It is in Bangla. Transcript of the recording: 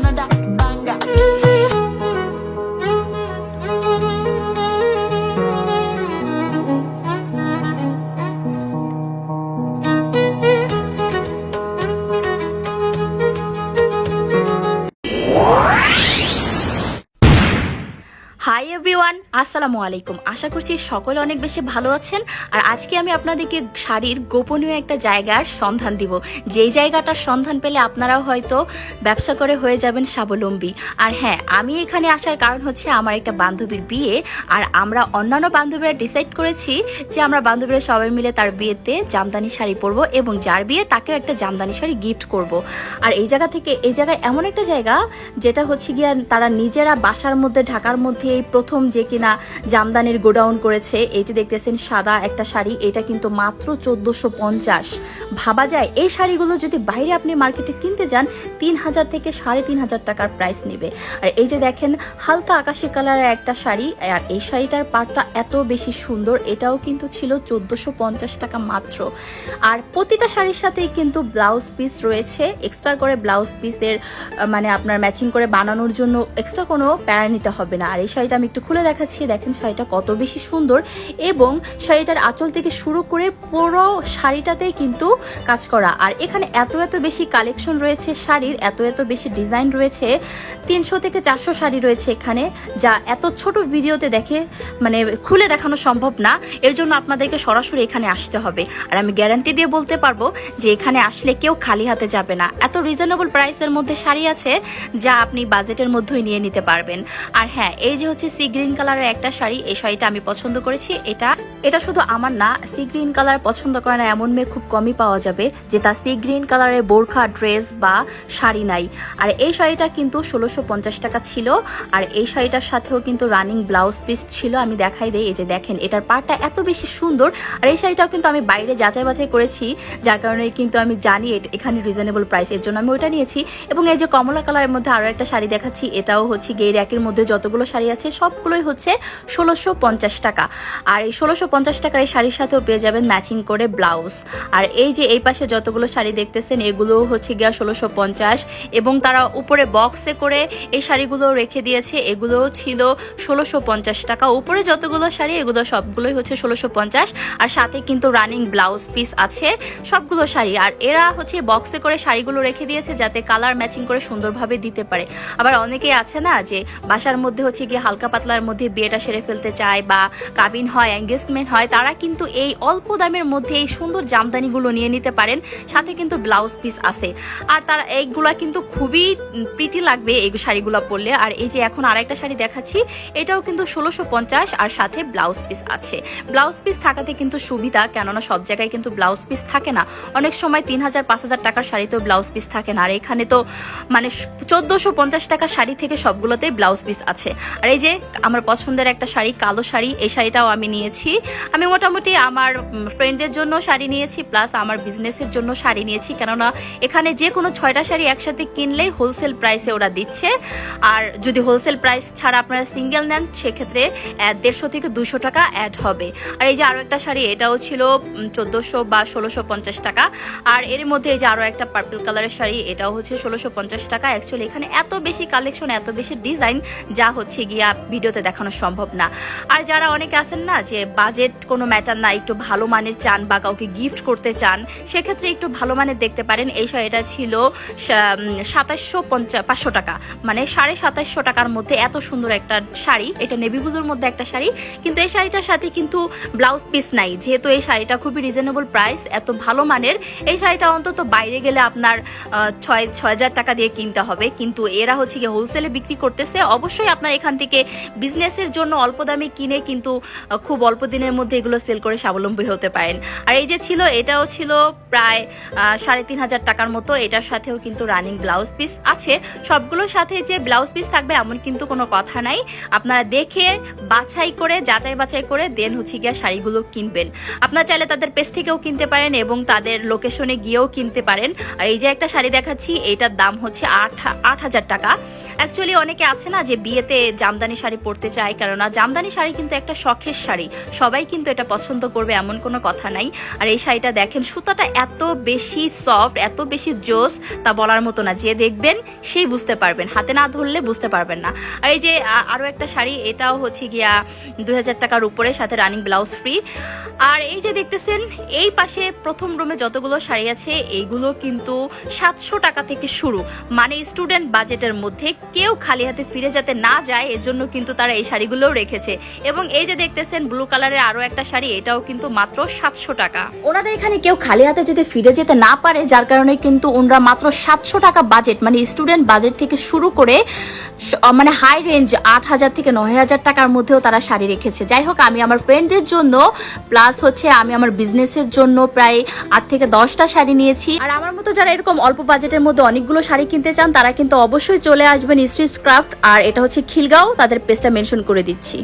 another banger. হাই এভরিওয়ান, আসসালামু আলাইকুম। আশা করছি সকলে অনেক বেশি ভালো আছেন। আর আজকে আমি আপনাদেরকে শাড়ির গোপনীয় একটা জায়গার সন্ধান দিব, যেই জায়গাটার সন্ধান পেলে আপনারাও হয়তো ব্যবসা করে হয়ে যাবেন স্বাবলম্বী। আর হ্যাঁ, আমি এখানে আসার কারণ হচ্ছে আমার একটা বান্ধবীর বিয়ে। আর আমরা অন্যান্য বান্ধবীরা ডিসাইড করেছি যে আমরা বান্ধবীরা সবাই মিলে তার বিয়েতে জামদানি শাড়ি পরবো এবং যার বিয়ে তাকেও একটা জামদানি শাড়ি গিফট করব। আর এই জায়গায় এমন একটা জায়গা যেটা হচ্ছে গিয়া তারা নিজেরা বাসার মধ্যে ঢাকার মধ্যে এই প্রথম যে কিনা জামদানির গোডাউন করেছে। এই যে দেখতেছেন সাদা একটা শাড়ি, এটা কিন্তু মাত্র 1450। ভাবা যায় এই শাড়িগুলো যদি বাইরে আপনি মার্কেটে কিনতে যান 3000 থেকে 3500 টাকার প্রাইস নেবে। আর এই যে দেখেন হালকা আকাশি কালারের একটা শাড়ি, আর এই শাড়িটার পাটটা এত বেশি সুন্দর, এটাও কিন্তু ছিল 1450 টাকা মাত্র। আর প্রতিটা শাড়ির সাথেই কিন্তু ব্লাউজ পিস রয়েছে, এক্সট্রা করে ব্লাউজ পিসের মানে আপনার ম্যাচিং করে বানানোর জন্য এক্সট্রা কোনো প্যারা নিতে হবে না। আর এই শাড়িটা আমি একটু খুলে দেখাচ্ছি, দেখেন শাড়িটা কত বেশি সুন্দর এবং শাড়িটার আঁচল থেকে শুরু করে পুরো শাড়িটাতেই কিন্তু কাজ করা। আর এখানে এত বেশি কালেকশন রয়েছে শাড়ির, এত বেশি ডিজাইন রয়েছে, 300 থেকে 400 শাড়ি রয়েছে এখানে, যা এত ছোট ভিডিওতে মানে খুলে দেখানো সম্ভব না। এর জন্য আপনাদেরকে সরাসরি এখানে আসতে হবে। আর আমি গ্যারান্টি দিয়ে বলতে পারবো যে এখানে আসলে কেউ খালি হাতে যাবে না। এত রিজনেবল প্রাইসের মধ্যে শাড়ি আছে যা আপনি বাজেটের মধ্যেই নিয়ে নিতে পারবেন। আর হ্যাঁ, এই যে হচ্ছে সি গ্রিন কালারের একটা শাড়ি, এই শাড়িটা আমি পছন্দ করেছি। এটা শুধু আমার না, সি গ্রিন কালার পছন্দ করে না এমন মেয়ে খুব কমই পাওয়া যাবে যে তার সি গ্রিন কালারের বোরখা ড্রেস বা শাড়ি নাই। আর এই শাড়িটা কিন্তু 1650 টাকা ছিল। আর এই শাড়িটার সাথেও কিন্তু রানিং ব্লাউজ পিস ছিল। আমি দেখাই দেই, এই যে দেখেন এটার পাড়টা এত বেশি সুন্দর। আর এই শাড়িটাও কিন্তু আমি বাইরে যাচাই বাছাই করেছি, যার কারণে কিন্তু আমি জানি এখানে রিজনেবল প্রাইস, এর জন্য আমি ওইটা নিয়েছি। এবং এই যে কমলা কালারের মধ্যে আরো একটা শাড়ি দেখাচ্ছি, এটাও হচ্ছে গিয়ে র্যাকের মধ্যে যতগুলো শাড়ি আছে সবগুলোই হচ্ছে 1650 টাকা। আর এই 1650 টাকার এই শাড়ির সাথেও পেয়ে যাবেন ম্যাচিং করে ব্লাউজ। আর এই যে এই পাশে যতগুলো শাড়ি দেখতেছেন এগুলো হচ্ছে গিয়া 1650, এবং তারা উপরে বক্সে করে এই শাড়িগুলো রেখে দিয়েছে, এগুলো ছিল 1650 টাকা। উপরে যতগুলো শাড়ি এগুলো সবগুলোই হচ্ছে 1650। আর সাথে কিন্তু রানিং ব্লাউজ পিস আছে সবগুলো শাড়ি। আর এরা হচ্ছে বক্সে করে শাড়িগুলো রেখে দিয়েছে যাতে কালার ম্যাচিং করে সুন্দরভাবে দিতে পারে। আবার অনেকেই আছে না যে বাসার মধ্যে হচ্ছে গিয়ে হালকা পাতলার মধ্যে বিয়েটা সেরে ফেলতে চায় বা কাবিন হয়, এঙ্গেজমেন্ট হয়, তারা কিন্তু এই অল্প দামের মধ্যে এই সুন্দর জামদানিগুলো নিয়ে নিতে পারেন। সাথে কিন্তু ব্লাউজ পিস আছে, আর তারা এইগুলা কিন্তু খুবই প্রিটি লাগবে এই শাড়িগুলো পরলে। আর এই যে এখন আরেকটা শাড়ি দেখাচ্ছি, এটাও কিন্তু 1650 আর সাথে ব্লাউজ পিস আছে। ব্লাউজ পিস থাকাতে কিন্তু সুবিধা, কেননা সব জায়গায় কিন্তু ব্লাউজ পিস থাকে না। অনেক সময় 3000-5000 টাকার শাড়িতেও ব্লাউজ পিস থাকে না। আর এখানে তো মানে 1450 টাকার শাড়ি থেকে সবগুলোতেই ব্লাউজ পিস আছে। আর এই যে আমার পছন্দের একটা শাড়ি, কালো শাড়ি, এই শাড়িটাও আমি নিয়েছি। আমি মোটামুটি আমার ফ্রেন্ডের জন্য শাড়ি নিয়েছি, প্লাস আমার বিজনেসের জন্য শাড়ি নিয়েছি, কেননা এখানে যে কোনো 6টা শাড়ি একসাথে কিনলেই হোলসেল প্রাইসে ওরা দিচ্ছে। আর যদি হোলসেল প্রাইস ছাড়া আপনারা সিঙ্গেল নেন সেক্ষেত্রে 150 থেকে 200 টাকা অ্যাড হবে। আর এই যে আরও একটা শাড়ি, এটাও ছিল 1400 বা 1650 টাকা। আর এর মধ্যে এই যে আরও একটা পার্পল কালারের শাড়ি, এটাও হচ্ছে 1650 টাকা। অ্যাকচুয়ালি এখানে এত বেশি কালেকশন, এত বেশি ডিজাইন যা হচ্ছে গিয়া ভিডিওতে দেখানো সম্ভব না। আর যারা অনেকে আছেন না যে বাজেট কোনো ম্যাটার না, একটু ভালো মানের চান বা কাউকে গিফট করতে চান, সেক্ষেত্রে একটু ভালো মানের দেখতে পারেন। এই শাড়িটা ছিল 2750 টাকা, মানে 2750 টাকার মধ্যে এত সুন্দর একটা শাড়ি। এটা নেভি ব্লুর মধ্যে একটা শাড়ি, কিন্তু এই শাড়িটার সাথে কিন্তু ব্লাউজ পিস নাই। যেহেতু এই শাড়িটা খুবই রিজনেবল প্রাইস, এত ভালো মানের, এই শাড়িটা অন্তত বাইরে গেলে আপনার 6000 টাকা দিয়ে কিনতে হবে, কিন্তু এরা হচ্ছে গিয়ে হোলসেলে বিক্রি করতেছে। অবশ্যই আপনার এখান থেকে বিজনেসের জন্য অল্প দামে কিনে কিন্তু খুব অল্প দিনের মধ্যে এগুলো সেল করে স্বাবলম্বী হতে পারেন। আর এই যে ছিল, এটাও ছিল প্রায় 3500 টাকার মতো। এটার সাথেও কিন্তু রানিং ব্লাউজ পিস আছে। সবগুলোর সাথে যে ব্লাউজ পিস থাকবে এমন কিন্তু কোনো কথা নাই। আপনারা দেখে বাছাই করে যাচাই বাছাই করে দেন হচ্ছে গিয়ে শাড়িগুলো কিনবেন। আপনারা চাইলে তাদের পেজ থেকেও কিনতে পারেন এবং তাদের লোকেশনে গিয়েও কিনতে পারেন। আর এই যে একটা শাড়ি দেখাচ্ছি, এটার দাম হচ্ছে 8000 টাকা। অ্যাকচুয়ালি অনেকে আছে না যে বিয়েতে জামদানি শাড়ি পরতে চায়, কেননা জামদানি শাড়ি কিন্তু একটা শখের শাড়ি, সবাই কিন্তু এটা পছন্দ করবে এমন কোনো কথা নাই। আর এই শাড়িটা দেখেন, সুতাটা এত বেশি সফট, এত বেশি জোস, তা বলার মতো না। যে দেখবেন সেই বুঝতে পারবেন, হাতে না ধরলে বুঝতে পারবেন না। আর এই যে আরও একটা শাড়ি, এটাও হচ্ছে গিয়া 2000 টাকার উপরে, সাথে রানিং ব্লাউজ ফ্রি। আর এই যে দেখতেছেন এই পাশে প্রথম রুমে যতগুলো শাড়ি আছে এইগুলো কিন্তু 700 টাকা থেকে শুরু, মানে স্টুডেন্ট বাজেটের মধ্যে, কেউ খালি হাতে ফিরে যাতে না যায় এর জন্য কিন্তু তারা এই শাড়িগুলোও রেখেছে। এবং এই যে দেখতেছেন ব্লু কালারের আরো একটা শাড়ি, এটাও কিন্তু মাত্র 700 টাকা। ওনাদের এখানে কেউ খালি হাতে যদি ফিরে যেতে না পারে, যার কারণে কিন্তু ওনারা মাত্র 700 টাকা বাজেট, মানে স্টুডেন্ট বাজেট থেকে শুরু করে মানে হাই রেঞ্জ 8000 থেকে 9000 টাকার মধ্যেও তারা শাড়ি রেখেছে। যাই হোক, আমি আমার ফ্রেন্ডদের জন্য প্লাস হচ্ছে আমি আমার বিজনেসের জন্য প্রায় 8 থেকে 10টা শাড়ি নিয়েছি। আর আমার মতো যারা এরকম অল্প বাজেটের মধ্যে অনেকগুলো শাড়ি কিনতে চান, তারা কিন্তু অবশ্যই চলে আসবেন স্ট্রিট ক্রাফট। আর এটা হচ্ছে খিলগাঁও, তাদের পেজটা মেনশন করে দিচ্ছি।